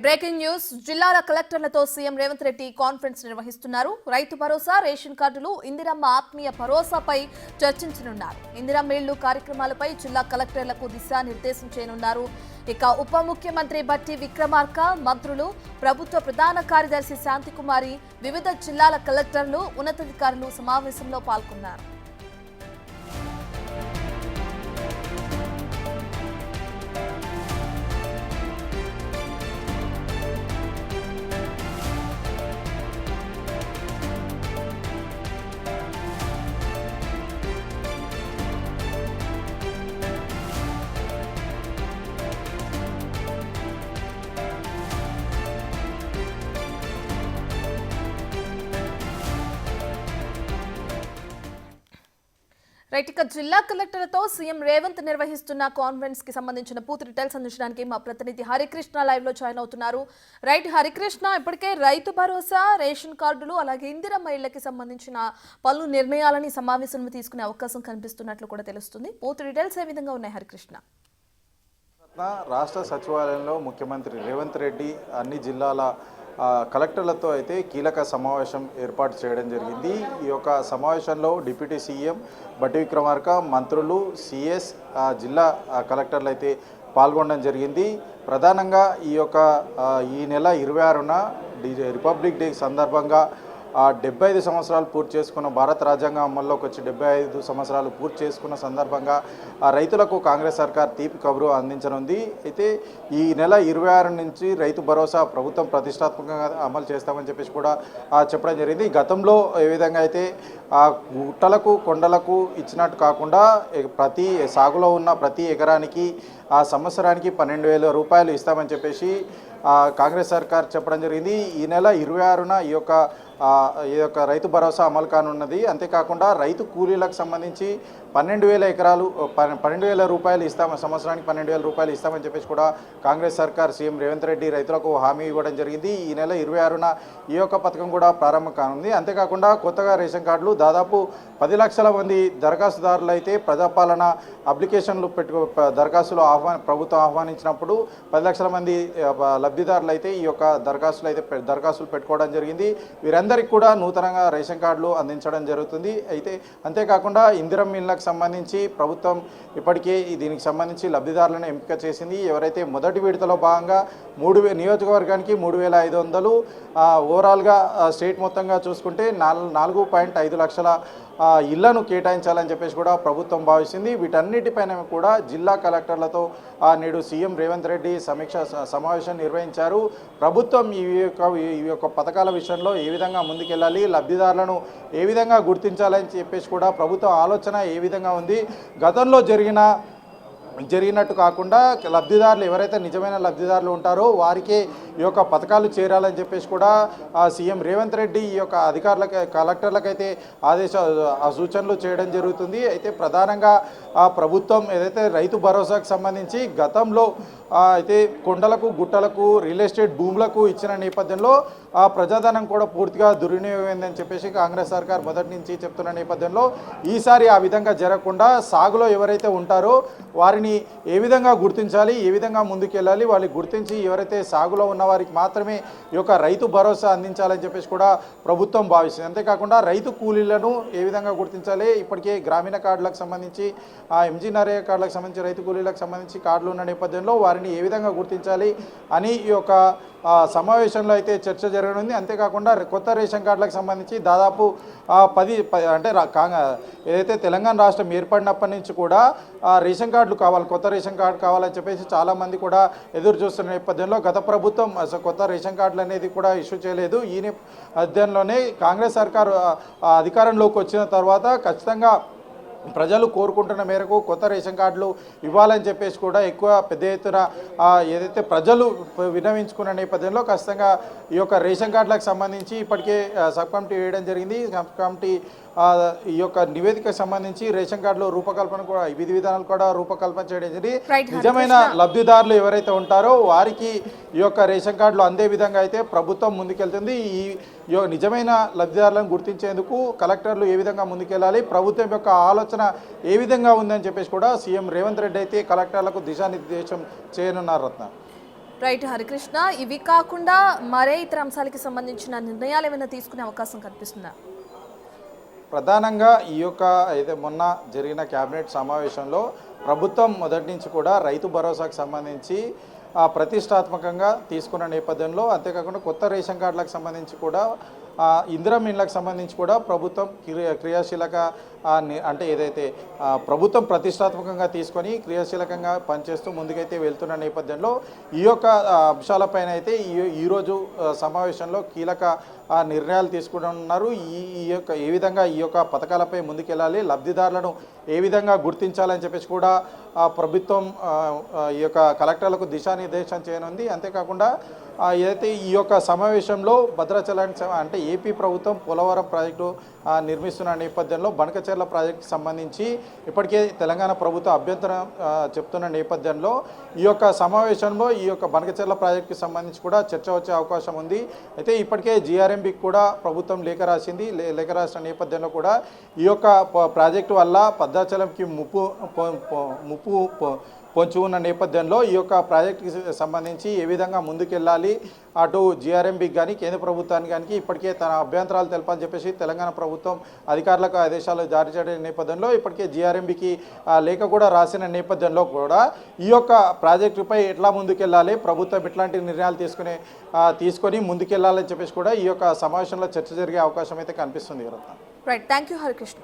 Breaking news జిల్లాల కలెక్టర్లతో CM Revanth Reddy conference నిర్వహిస్తున్నారు. రైతు భరోసా, రేషన్ కార్డులు, ఇందిరమ్మ ఆత్మీయ భరోసాపై చర్చించనున్నారు. ఇందిరమ్మ ఇళ్లు కార్యక్రమాలపై జిల్లా కలెక్టర్లకు దిశానిర్దేశం చేయనున్నారు. ఇక ఉప ముఖ్యమంత్రి బట్టి విక్రమార్క, మంత్రులు, ప్రభుత్వ ప్రధాన కార్యదర్శి శాంతికుమారి, వివిధ జిల్లాల కలెక్టర్లు, ఉన్నతాధికారులు సమావేశంలో పాల్గొన్నారు. రైట్, ఇక జిల్లా కలెక్టర్లతో సీఎం రేవంత్ నిర్వహిస్తున్న కాన్ఫరెన్స్ కి సంబంధించిన పూర్తి డీటెయిల్స్ అందించడానికి మా ప్రతినిధి హరికృష్ణ లైవ్ లో జాయిన్ అవుతున్నారు. రైట్ హరికృష్ణ, ఇప్పటికే రైతు భరోసా, రేషన్ కార్డులు, అలాగే ఇందిరమ్మ ఇళ్లకి సంబంధించిన పలు నిర్ణయాలని సమావేశంలో తీసుకునే అవకాశం కనిపిస్తున్నట్లు కూడా తెలుస్తుంది. పూర్తి డీటెయిల్స్ ఏ విధంగా ఉన్నాయి హరికృష్ణ? రాష్ట్ర సచివాలయంలో ముఖ్యమంత్రి రేవంత్ రెడ్డి అన్ని జిల్లాల కలెక్టర్లతో అయితే కీలక సమావేశం ఏర్పాటు చేయడం జరిగింది. ఈ యొక్క సమావేశంలో డిప్యూటీ సీఎం బట్టి విక్రమార్క, మంత్రులు, సిఎస్, జిల్లా కలెక్టర్లు అయితే పాల్గొనడం జరిగింది. ప్రధానంగా ఈ నెల 26న రిపబ్లిక్ డే సందర్భంగా 75 సంవత్సరాలు పూర్తి చేసుకున్న భారత రాజ్యాంగం అమల్లోకి వచ్చి 75 సంవత్సరాలు పూర్తి చేసుకున్న సందర్భంగా రైతులకు కాంగ్రెస్ సర్కార్ తీపి కబురు అందించనుంది. అయితే ఈ నెల 26 నుంచి రైతు భరోసా ప్రభుత్వం ప్రతిష్టాత్మకంగా అమలు చేస్తామని చెప్పేసి కూడా చెప్పడం జరిగింది. గతంలో ఏ విధంగా అయితే గుట్టలకు కొండలకు ఇచ్చినట్టు కాకుండా ప్రతి సాగులో ఉన్న ప్రతి ఎకరానికి సంవత్సరానికి 12,000 రూపాయలు ఇస్తామని చెప్పేసి కాంగ్రెస్ సర్కార్ చెప్పడం జరిగింది. ఈ నెల 26న ఈ యొక్క రైతు భరోసా అమలు కానున్నది. అంతేకాకుండా రైతు కూలీలకు సంబంధించి 12,000 రూపాయలు సంవత్సరానికి 12,000 రూపాయలు ఇస్తామని చెప్పేసి కూడా కాంగ్రెస్ సర్కార్ సీఎం రేవంత్ రెడ్డి రైతులకు హామీ ఇవ్వడం జరిగింది. ఈ నెల 26న ఈ యొక్క పథకం కూడా ప్రారంభం కానుంది. అంతేకాకుండా కొత్తగా రేషన్ కార్డులు దాదాపు 10 లక్షల మంది దరఖాస్తుదారులు అయితే ప్రజాపాలన అప్లికేషన్లు దరఖాస్తులు ప్రభుత్వం ఆహ్వానించినప్పుడు 10 లక్షల మంది లబ్ధిదారులు అయితే ఈ యొక్క దరఖాస్తులు పెట్టుకోవడం జరిగింది. వీరందరికీ కూడా నూతనంగా రేషన్ కార్డులు అందించడం జరుగుతుంది. అయితే అంతేకాకుండా ఇందిరమ్మ ఇళ్లకు సంబంధించి ప్రభుత్వం ఇప్పటికే దీనికి సంబంధించి లబ్ధిదారులను ఎంపిక చేసింది. ఎవరైతే మొదటి విడతలో భాగంగా నియోజకవర్గానికి 3,500, ఓవరాల్గా స్టేట్ మొత్తంగా చూసుకుంటే 4.5 లక్షల ఇళ్లను కేటాయించాలని చెప్పేసి కూడా ప్రభుత్వం భావిస్తుంది. వీటన్నిటిపైన కూడా జిల్లా కలెక్టర్లతో నేడు సీఎం రేవంత్ రెడ్డి సమీక్ష సమావేశం నిర్వహించారు. ప్రభుత్వం ఈ యొక్క పథకాల విషయంలో ఏ విధంగా ముందుకెళ్ళాలి, లబ్ధిదారులను ఏ విధంగా గుర్తించాలని చెప్పేసి కూడా ప్రభుత్వం ఆలోచన ఏ విధంగా ఉంది, గతంలో జరిగినట్టు కాకుండా లబ్ధిదారులు ఎవరైతే నిజమైన లబ్ధిదారులు ఉంటారో వారికే ఈ యొక్క పథకాలు చేరాలని చెప్పేసి కూడా సీఎం రేవంత్ రెడ్డి ఈ యొక్క కలెక్టర్లకైతే సూచనలు చేయడం జరుగుతుంది. అయితే ప్రధానంగా ప్రభుత్వం ఏదైతే రైతు భరోసాకు సంబంధించి గతంలో అయితే కొండలకు గుట్టలకు రియల్ ఎస్టేట్ భూములకు ఇచ్చిన నేపథ్యంలో ప్రజాధనం కూడా పూర్తిగా దుర్వినియోగమైందని చెప్పేసి కాంగ్రెస్ సర్కార్ మొదటి నుంచి చెప్తున్న నేపథ్యంలో ఈసారి ఆ విధంగా జరగకుండా సాగులో ఎవరైతే ఉంటారో వారిని ఏ విధంగా గుర్తించాలి, ఏ విధంగా ముందుకెళ్ళాలి, వాళ్ళని గుర్తించి ఎవరైతే సాగులో ఉన్న వారికి మాత్రమే ఈ యొక్క రైతు భరోసా అందించాలని చెప్పేసి కూడా ప్రభుత్వం భావిస్తుంది. అంతేకాకుండా రైతు కూలీలను ఏ విధంగా గుర్తించాలి, ఇప్పటికే గ్రామీణ కార్డులకు సంబంధించి ఎంజీ నరేగా కార్డులకు సంబంధించి రైతు కూలీలకు సంబంధించి కార్డులు ఉన్న నేపథ్యంలో వారిని ఏ విధంగా గుర్తించాలి అని ఈ యొక్క సమావేశంలో అయితే చర్చ జరగనుంది. అంతేకాకుండా కొత్త రేషన్ కార్డులకు సంబంధించి దాదాపు 10 అంటే ఏదైతే తెలంగాణ రాష్ట్రం ఏర్పడినప్పటి నుంచి కూడా రేషన్ కార్డులు కావాలి, కొత్త రేషన్ కార్డు కావాలని చెప్పేసి చాలామంది కూడా ఎదురు చూస్తున్న నేపథ్యంలో గత ప్రభుత్వం కొత్త రేషన్ కార్డులు అనేది కూడా ఇష్యూ చేయలేదు. ఈ నేపథ్యంలోనే కాంగ్రెస్ సర్కారు అధికారంలోకి వచ్చిన తర్వాత ఖచ్చితంగా ప్రజలు కోరుకుంటున్న మేరకు కొత్త రేషన్ కార్డులు ఇవ్వాలని చెప్పేసి కూడా పెద్ద ఎత్తున ఏదైతే ప్రజలు విన్నవించుకున్న నేపథ్యంలో ఖచ్చితంగా ఈ యొక్క రేషన్ కార్డులకు సంబంధించి ఇప్పటికే సబ్ కమిటీ వేయడం జరిగింది. సబ్ కమిటీ ఈ యొక్క నివేదికకు సంబంధించి రేషన్ కార్డులో రూపకల్పన కూడా విధి విధానాలు కూడా రూపకల్పన చేయడం జరిగింది. నిజమైన లబ్ధిదారులు ఎవరైతే ఉంటారో వారికి ఈ యొక్క రేషన్ కార్డులు అందే విధంగా అయితే ప్రభుత్వం ముందుకెళ్తుంది. ఈ నిజమైన లబ్ధిదారులను గుర్తించేందుకు కలెక్టర్లు ఏ విధంగా ముందుకెళ్ళాలి, ప్రభుత్వం యొక్క ఆలోచన ఏ విధంగా ఉందని చెప్పేసి కూడా సీఎం రేవంత్ రెడ్డి అయితే కలెక్టర్లకు దిశానిర్దేశం చేయనున్నారు. రత్న రైట్ హరికృష్ణ, ఇవి కాకుండా మరే ఇతర అంశాలకి సంబంధించిన నిర్ణయాలు ఏమైనా తీసుకునే అవకాశం కనిపిస్తుందా? ప్రధానంగా ఈ యొక్క అయితే మొన్న జరిగిన కేబినెట్ సమావేశంలో ప్రభుత్వం మొదటి నుంచి కూడా రైతు భరోసాకు సంబంధించి ప్రతిష్టాత్మకంగా తీసుకున్న నేపథ్యంలో, అంతేకాకుండా కొత్త రేషన్ కార్డులకు సంబంధించి కూడా ఇందిరం ఇండ్లకు సంబంధించి కూడా ప్రభుత్వం క్రియాశీలక అంటే ఏదైతే ప్రభుత్వం ప్రతిష్టాత్మకంగా తీసుకొని క్రియాశీలకంగా పనిచేస్తూ ముందుకైతే వెళ్తున్న నేపథ్యంలో ఈ యొక్క అంశాలపైన అయితే ఈరోజు సమావేశంలో కీలక నిర్ణయాలు తీసుకుంటున్నారు. ఈ యొక్క ఏ విధంగా ఈ యొక్క పథకాలపై ముందుకెళ్ళాలి, లబ్ధిదారులను ఏ విధంగా గుర్తించాలని చెప్పేసి కూడా ప్రభుత్వం ఈ యొక్క కలెక్టర్లకు దిశానిర్దేశం చేయనుంది. అంతేకాకుండా ఏదైతే ఈ యొక్క సమావేశంలో భద్రాచలానికి అంటే ఏపీ ప్రభుత్వం పోలవరం ప్రాజెక్టు నిర్మిస్తున్న నేపథ్యంలో బనకచెర్ల ప్రాజెక్టుకి సంబంధించి ఇప్పటికే తెలంగాణ ప్రభుత్వం అభ్యంతరం చెప్తున్న నేపథ్యంలో ఈ యొక్క సమావేశంలో ఈ యొక్క బనకచెర్ల ప్రాజెక్టుకి సంబంధించి కూడా చర్చ వచ్చే అవకాశం ఉంది. అయితే ఇప్పటికే జీఆర్ఎంబీకి కూడా ప్రభుత్వం లేఖ రాసింది. లేఖ రాసిన నేపథ్యంలో కూడా ఈ యొక్క ప్రాజెక్టు వల్ల భద్రాచలంకి ముప్పు పొంచి ఉన్న నేపథ్యంలో ఈ యొక్క ప్రాజెక్టుకి సంబంధించి ఏ విధంగా ముందుకెళ్ళాలి, అటు జీఆర్ఎంబీకి కానీ కేంద్ర ప్రభుత్వానికి కానీ ఇప్పటికే తన అభ్యంతరాలు తెలపాలని చెప్పేసి తెలంగాణ ప్రభుత్వం అధికారులకు ఆదేశాలు జారీ చేయడం నేపథ్యంలో ఇప్పటికే జీఆర్ఎంబీకి లేఖ కూడా రాసిన నేపథ్యంలో కూడా ఈ యొక్క ప్రాజెక్టుపై ఎట్లా ముందుకెళ్ళాలి, ప్రభుత్వం ఎట్లాంటి నిర్ణయాలు తీసుకొని ముందుకెళ్ళాలని చెప్పేసి కూడా ఈ యొక్క సమావేశంలో చర్చ జరిగే అవకాశం అయితే కనిపిస్తుంది. Right, thank you Harikrishna.